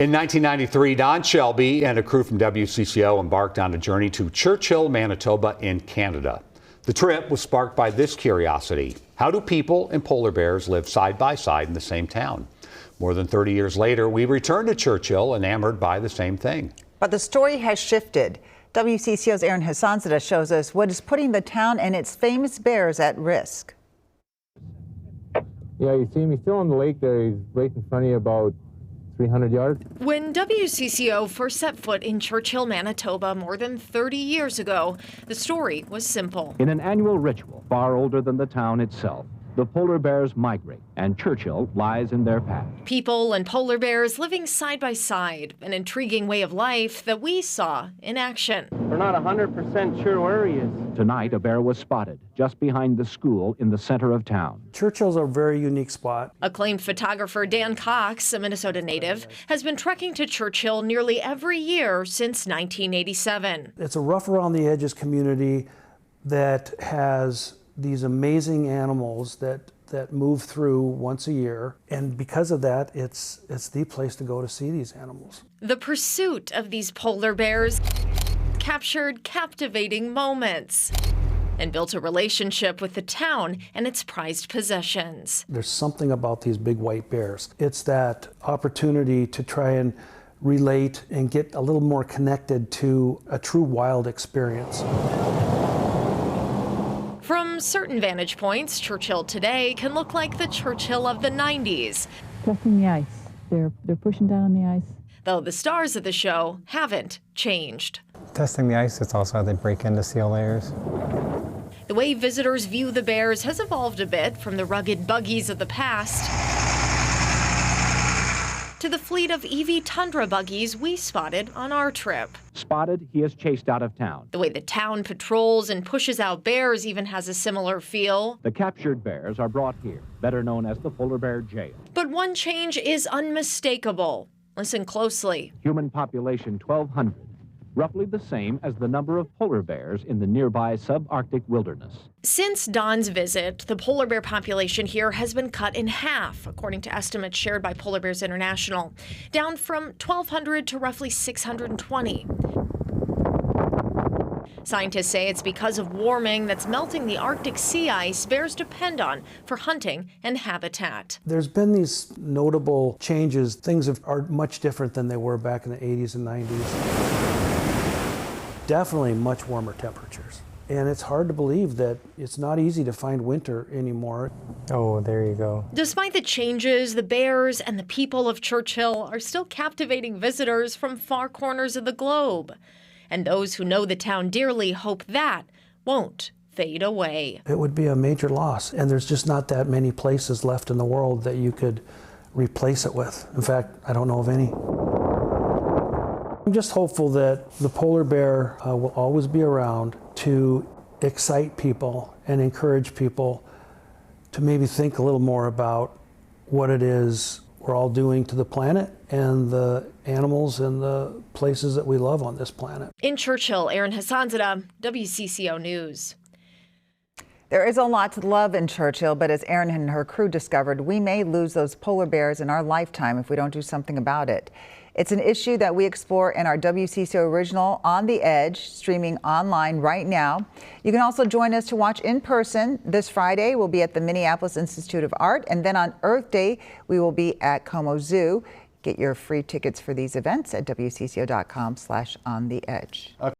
In 1993, Don Shelby and a crew from WCCO embarked on a journey to Churchill, Manitoba in Canada. The trip was sparked by this curiosity. How do people and polar bears live side by side in the same town? More than 30 years later, we return to Churchill, enamored by the same thing. But the story has shifted. WCCO's Erin Hassanzadeh shows us what is putting the town and its famous bears at risk. Yeah, you see him, he's still on the lake there. He's right in front of you about 300 yards. When WCCO first set foot in Churchill, Manitoba more than 30 years ago, the story was simple. In an annual ritual far older than the town itself, the polar bears migrate, and Churchill lies in their path. People and polar bears living side by side, an intriguing way of life that we saw in action. We're not 100% sure where he is. Tonight, a bear was spotted just behind the school in the center of town. Churchill's a very unique spot. Acclaimed photographer Dan Cox, a Minnesota native, has been trekking to Churchill nearly every year since 1987. It's a rough around the edges community that has these amazing animals that move through once a year, and because of that, it's the place to go to see these animals. The pursuit of these polar bears captured captivating moments and built a relationship with the town and its prized possessions. There's something about these big white bears. It's that opportunity to try and relate and get a little more connected to a true wild experience. From certain vantage points, Churchill today can look like the Churchill of the 90s. Testing the ice. They're pushing down on the ice. Though the stars of the show haven't changed. Testing the ice, it's also how they break into seal layers. The way visitors view the bears has evolved a bit, from the rugged buggies of the past to the fleet of EV Tundra buggies we spotted on our trip. Spotted, he is chased out of town. The way the town patrols and pushes out bears even has a similar feel. The captured bears are brought here, better known as the Polar Bear Jail. But one change is unmistakable. Listen closely. Human population 1,200, roughly the same as the number of polar bears in the nearby subarctic wilderness. Since Don's visit, the polar bear population here has been cut in half, according to estimates shared by Polar Bears International, down from 1,200 to roughly 620. Scientists say it's because of warming that's melting the Arctic sea ice bears depend on for hunting and habitat. There's been these notable changes. Things are much different than they were back in the 80s and 90s. Definitely much warmer temperatures. And it's hard to believe that it's not easy to find winter anymore. Oh, there you go. Despite the changes, the bears and the people of Churchill are still captivating visitors from far corners of the globe. And those who know the town dearly hope that won't fade away. It would be a major loss, and there's just not that many places left in the world that you could replace it with. In fact, I don't know of any. I'm just hopeful that the polar bear will always be around to excite people and encourage people to maybe think a little more about what it is we're all doing to the planet and the animals and the places that we love on this planet. In Churchill, Erin Hassanzadeh, WCCO News. There is a lot to love in Churchill, but as Erin and her crew discovered, we may lose those polar bears in our lifetime if we don't do something about it. It's an issue that we explore in our WCCO original On the Edge, streaming online right now. You can also join us to watch in person. This Friday, we'll be at the Minneapolis Institute of Art, and then on Earth Day, we will be at Como Zoo. Get your free tickets for these events at WCCO.com/ontheedge.